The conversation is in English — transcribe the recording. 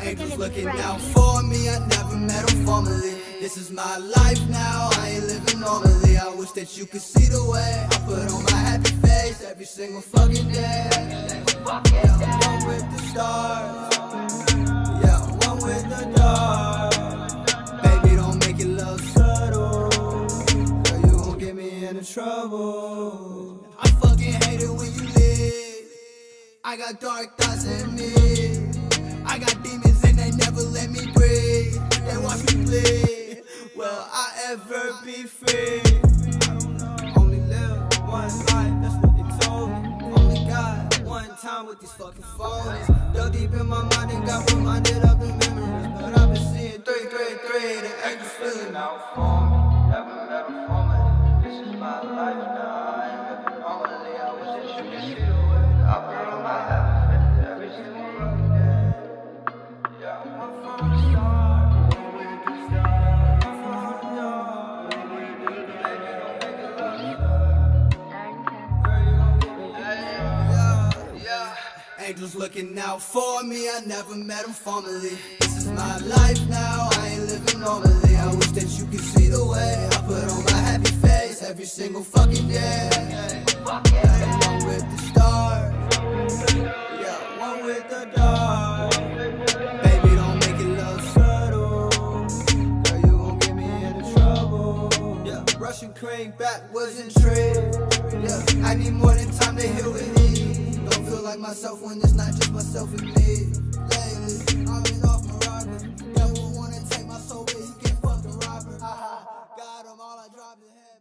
Angels looking out for me, I never met them formally. This is my life now, I ain't living normally. I wish that you could see the way I put on my happy face every single fucking day. Yeah, one with the stars, yeah, one with the dark. Baby, don't make your love subtle, girl, you gon' get me into trouble. I fucking hate it when you leave. I got dark thoughts in me, I got demons and they never let me breathe. They watch me bleed, will I ever be free? I don't know, only live one life, that's what they told me. Only got one time with these fucking phonies. Dug deep in my mind and got reminded of the memories, but I've been seeing 333, the angels feeling out for me. Never met them formally, this is my life now, I ain't living normally. I wish that you could see the way I put on my happy face every single fucking day. Yeah, I'm from the start, with the stars. I'm from the dark, baby, don't make it love. Girl, you gon' get me in trouble. Yeah. Angels looking out for me, I never met them formally. This is my life now, I ain't living normally. I wish that you could see the way I put on my happy face every single fucking day. Yeah, one with the stars, yeah, one with the dark. Baby, don't make it love subtle, girl, you gon' get me into trouble. Yeah, Russian cream backwards and trade. Yeah, I need more than time to heal with me. Don't feel like myself when it's not just myself and me. Lately, I've been off my rocker. Devil wanna take my soul, but he can't fuck the robber. Got him, all I dropped is head.